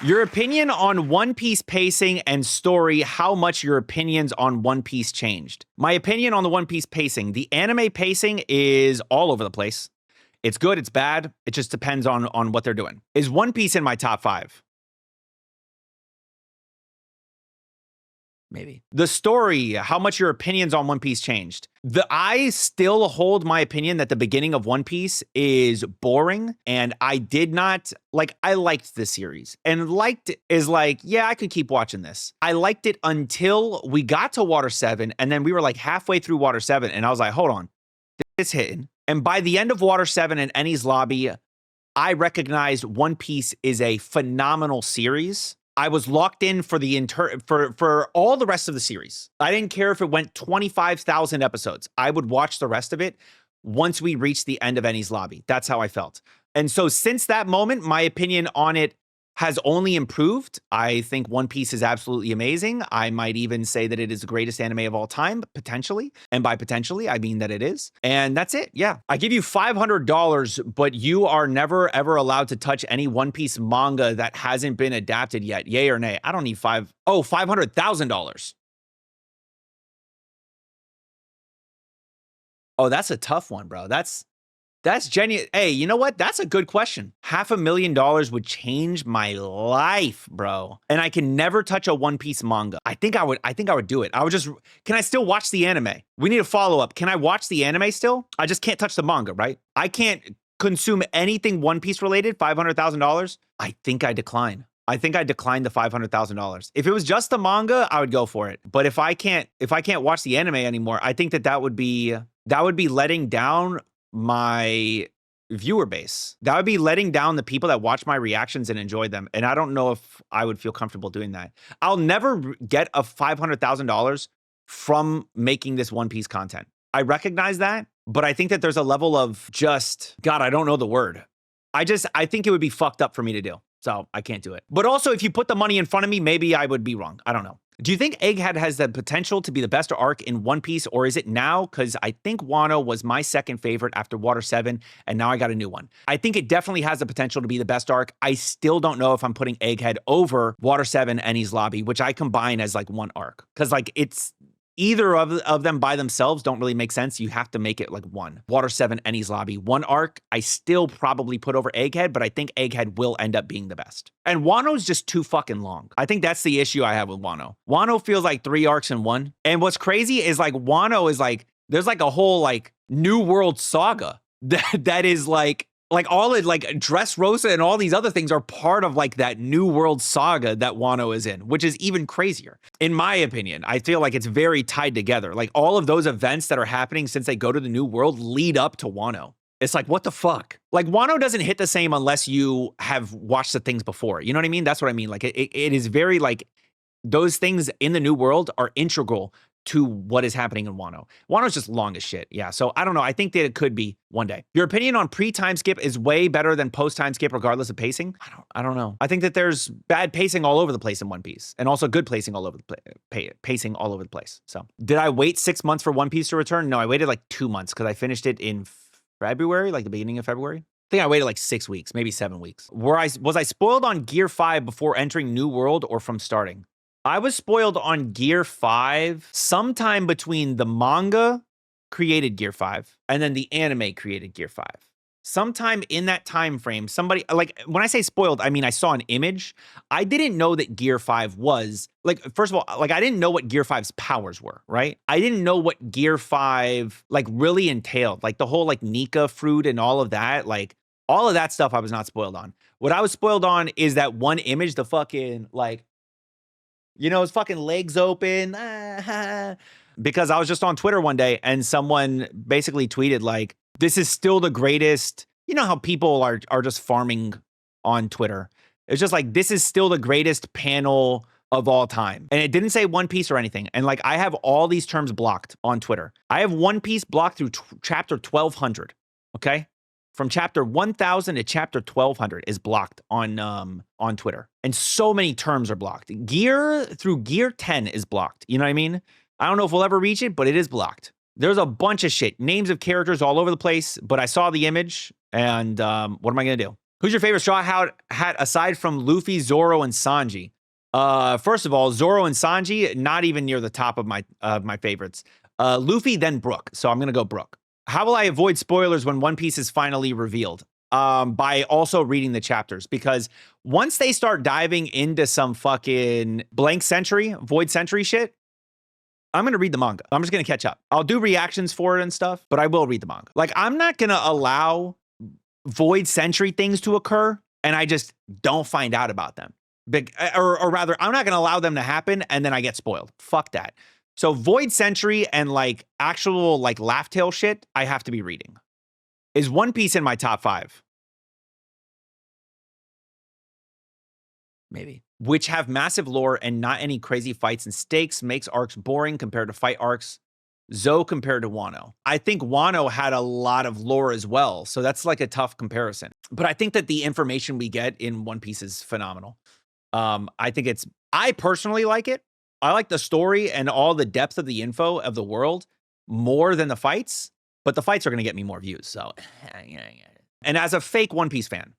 Your opinion on One Piece pacing and story, how much your opinions on One Piece changed. My opinion on the One Piece pacing. The anime pacing is all over the place. It's good, it's bad. It just depends on what they're doing. Is One Piece in my top 5? Maybe. The story, how much your opinions on One Piece changed. I still hold my opinion that the beginning of One Piece is boring, and I did not, like, I liked the series. And liked is like, yeah, I could keep watching this. I liked it until we got to Water 7, and then we were like halfway through Water 7, and I was like, hold on, it's hitting. And by the end of Water 7 and Enies Lobby, I recognized One Piece is a phenomenal series. I was locked in for the for all the rest of the series. I didn't care if it went 25,000 episodes. I would watch the rest of it once we reached the end of Enies Lobby. That's how I felt. And so since that moment, my opinion on it has only improved. I think One Piece is absolutely amazing. I might even say that it is the greatest anime of all time, potentially. And by potentially, I mean that it is. And that's it. Yeah. I give you $500, but you are never, ever allowed to touch any One Piece manga that hasn't been adapted yet. Yay or nay? I don't need $500,000. Oh, that's a tough one, bro. That's genuine. Hey, you know what? That's a good question. $500,000 would change my life, bro. And I can never touch a One Piece manga. I think I would do it. Can I still watch the anime? We need a follow-up. Can I watch the anime still? I just can't touch the manga, right? I can't consume anything One Piece related, $500,000. I think I decline. I think I declined the $500,000. If it was just the manga, I would go for it. But if I can't watch the anime anymore, I think that would be letting down my viewer base. That would be letting down the people that watch my reactions and enjoy them. And I don't know if I would feel comfortable doing that. I'll never get a $500,000 from making this One Piece content. I recognize that, but I think that there's a level of just, God, I don't know the word. I think it would be fucked up for me to do. So I can't do it. But also, if you put the money in front of me, maybe I would be wrong. I don't know. Do you think Egghead has the potential to be the best arc in One Piece, or is it now? Because I think Wano was my second favorite after Water 7, and now I got a new one. I think it definitely has the potential to be the best arc. I still don't know if I'm putting Egghead over Water 7, Enies Lobby, which I combine as like one arc. Because like it's either of them by themselves don't really make sense. You have to make it like one. Water 7, Enies Lobby, one arc. I still probably put over Egghead, but I think Egghead will end up being the best. And Wano's just too fucking long. I think that's the issue I have with Wano. Wano feels like 3 arcs in one. And what's crazy is like Wano is like, there's like a whole like New World saga that is like all it like Dressrosa and all these other things are part of like that New World saga that Wano is in, which is even crazier. In my opinion, I feel like it's very tied together. Like all of those events that are happening since they go to the New World lead up to Wano. It's like, what the fuck? Like Wano doesn't hit the same unless you have watched the things before. You know what I mean? That's what I mean. Like it is very like those things in the New World are integral to what is happening in Wano. Wano's just long as shit. Yeah, so I don't know. I think that it could be one day. Your opinion on pre-time skip is way better than post-time skip regardless of pacing? I don't know. I think that there's bad pacing all over the place in One Piece and also good pacing all over the place. So did I wait 6 months for One Piece to return? No, I waited like 2 months because I finished it in February, like the beginning of February. I think I waited like 6 weeks, maybe 7 weeks. Was I spoiled on Gear 5 before entering New World or from starting? I was spoiled on Gear 5 sometime between the manga created Gear 5 and then the anime created Gear 5. Sometime in that time frame, somebody, like when I say spoiled, I mean I saw an image. I didn't know that Gear 5 was, like, first of all, like I didn't know what Gear 5's powers were, right? I didn't know what Gear 5 like really entailed, like the whole like Nika fruit and all of that, like all of that stuff I was not spoiled on. What I was spoiled on is that one image, the fucking like, you know, his fucking legs open. Because I was just on Twitter one day and someone basically tweeted like, this is still the greatest. You know how people are just farming on Twitter. It's just like, this is still the greatest panel of all time. And it didn't say One Piece or anything. And like, I have all these terms blocked on Twitter. I have One Piece blocked through chapter 1200. Okay. From chapter 1000 to chapter 1200 is blocked on Twitter. And so many terms are blocked. Gear through Gear 10 is blocked. You know what I mean? I don't know if we'll ever reach it, but it is blocked. There's a bunch of shit. Names of characters all over the place, but I saw the image and what am I going to do? Who's your favorite Straw Hat aside from Luffy, Zoro, and Sanji? First of all, Zoro and Sanji, not even near the top of my favorites. Luffy, then Brook. So I'm gonna go Brook. How will I avoid spoilers when One Piece is finally revealed? By also reading the chapters, because once they start diving into some fucking Void Century shit, I'm gonna read the manga. I'm just gonna catch up. I'll do reactions for it and stuff, but I will read the manga. Like, I'm not gonna allow Void Century things to occur and I just don't find out about them. Or rather, I'm not gonna allow them to happen and then I get spoiled. Fuck that. So Void Century and like actual like Laugh Tale shit, I have to be reading. Is One Piece in my top 5? Maybe. Which have massive lore and not any crazy fights and stakes, makes arcs boring compared to fight arcs. Zoe compared to Wano. I think Wano had a lot of lore as well, so that's like a tough comparison. But I think that the information we get in One Piece is phenomenal. I personally like it. I like the story and all the depth of the info of the world more than the fights, but the fights are going to get me more views. So, and as a fake One Piece fan,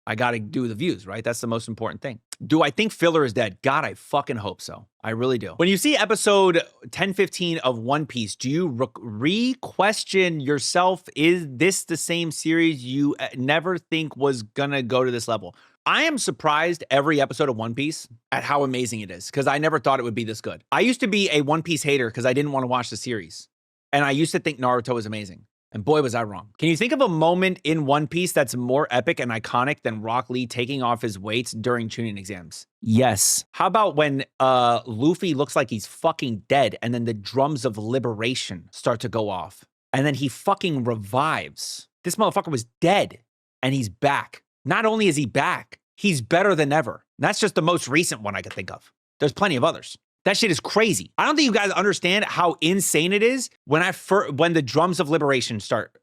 I got to do the views, right? That's the most important thing. Do I think filler is dead? God, I fucking hope so. I really do. When you see episode 1015 of One Piece, do you re-question yourself? Is this the same series you never think was gonna go to this level? I am surprised every episode of One Piece at how amazing it is, because I never thought it would be this good. I used to be a One Piece hater because I didn't want to watch the series. And I used to think Naruto was amazing. And boy, was I wrong. Can you think of a moment in One Piece that's more epic and iconic than Rock Lee taking off his weights during Chunin exams? Yes. How about when Luffy looks like he's fucking dead and then the drums of liberation start to go off and then he fucking revives? This motherfucker was dead and he's back. Not only is he back, he's better than ever. And that's just the most recent one I could think of. There's plenty of others. That shit is crazy. I don't think you guys understand how insane it is when the drums of liberation start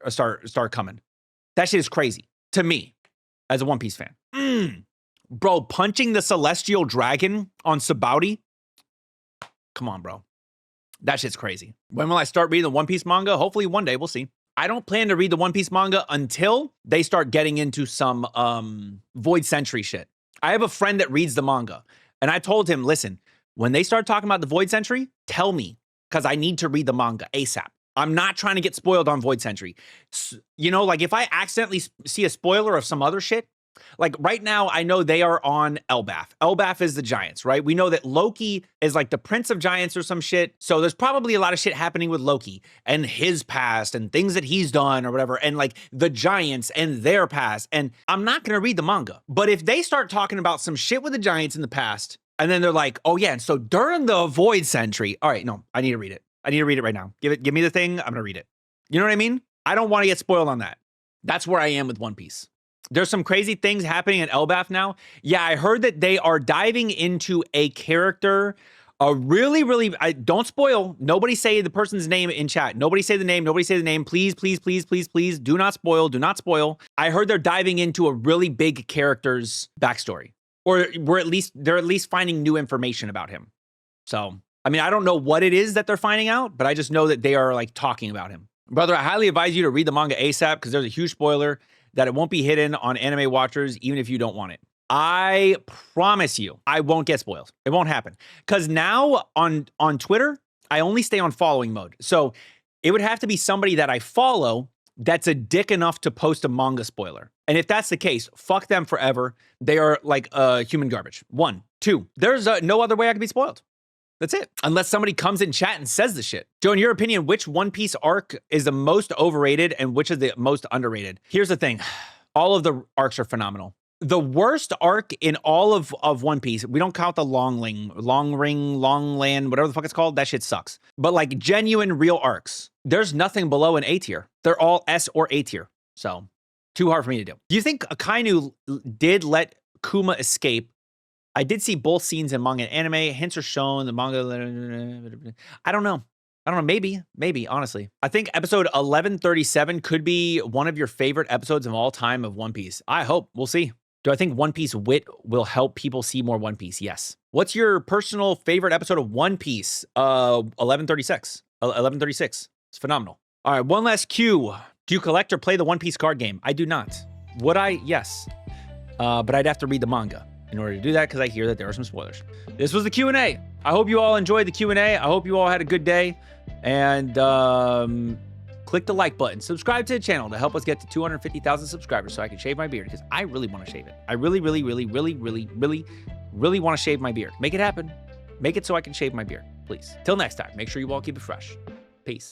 coming. That shit is crazy to me as a One Piece fan. Bro, punching the celestial dragon on Sabaody. Come on, bro. That shit's crazy. When will I start reading the One Piece manga? Hopefully one day, we'll see. I don't plan to read the One Piece manga until they start getting into some Void Century shit. I have a friend that reads the manga and I told him, listen, when they start talking about the Void Century, tell me, because I need to read the manga ASAP. I'm not trying to get spoiled on Void Century. You know, like if I accidentally see a spoiler of some other shit, like right now, I know they are on Elbaf. Elbaf is the Giants, right? We know that Loki is like the Prince of Giants or some shit. So there's probably a lot of shit happening with Loki and his past and things that he's done or whatever. And like the Giants and their past. And I'm not going to read the manga. But if they start talking about some shit with the Giants in the past, and then they're like, oh yeah, and so during the Void Century, all right, no, I need to read it. I need to read it right now. Give me the thing, I'm gonna read it. You know what I mean? I don't want to get spoiled on that. That's where I am with One Piece. There's some crazy things happening at Elbaf now. Yeah, I heard that they are diving into a character, don't spoil. Nobody say the person's name in chat. Nobody say the name. Nobody say the name. Please, please, please, please, please. Do not spoil. Do not spoil. I heard they're diving into a really big character's backstory. Or they're at least finding new information about him. So, I mean, I don't know what it is that they're finding out, but I just know that they are like talking about him. Brother, I highly advise you to read the manga ASAP because there's a huge spoiler that it won't be hidden on Anime Watchers, even if you don't want it. I promise you, I won't get spoiled. It won't happen. Because now on Twitter, I only stay on following mode. So it would have to be somebody that I follow that's a dick enough to post a manga spoiler. And if that's the case, fuck them forever. They are like human garbage. 1, 2, there's no other way I can be spoiled. That's it. Unless somebody comes in chat and says the shit. Joe, in your opinion, which One Piece arc is the most overrated and which is the most underrated? Here's the thing. All of the arcs are phenomenal. The worst arc in all of One Piece, we don't count the Long Ring, Longland, whatever the fuck it's called, that shit sucks. But like genuine real arcs, there's nothing below an A tier. They're all S or A tier. So too hard for me to do. Do you think Akainu did let Kuma escape? I did see both scenes in manga and anime. Hints are shown. The manga. I don't know. Maybe, honestly. I think episode 1137 could be one of your favorite episodes of all time of One Piece. I hope. We'll see. Do I think One Piece wit will help people see more One Piece? Yes. What's your personal favorite episode of One Piece? 1136. 1136. It's phenomenal. All right, one last cue. Do you collect or play the One Piece card game? I do not. Would I? Yes. but I'd have to read the manga in order to do that because I hear that there are some spoilers. This was the Q&A. I hope you all enjoyed the Q&A. I hope you all had a good day. And click the like button. Subscribe to the channel to help us get to 250,000 subscribers so I can shave my beard because I really want to shave it. I really want to shave my beard. Make it happen. Make it so I can shave my beard, please. Till next time, make sure you all keep it fresh. Peace.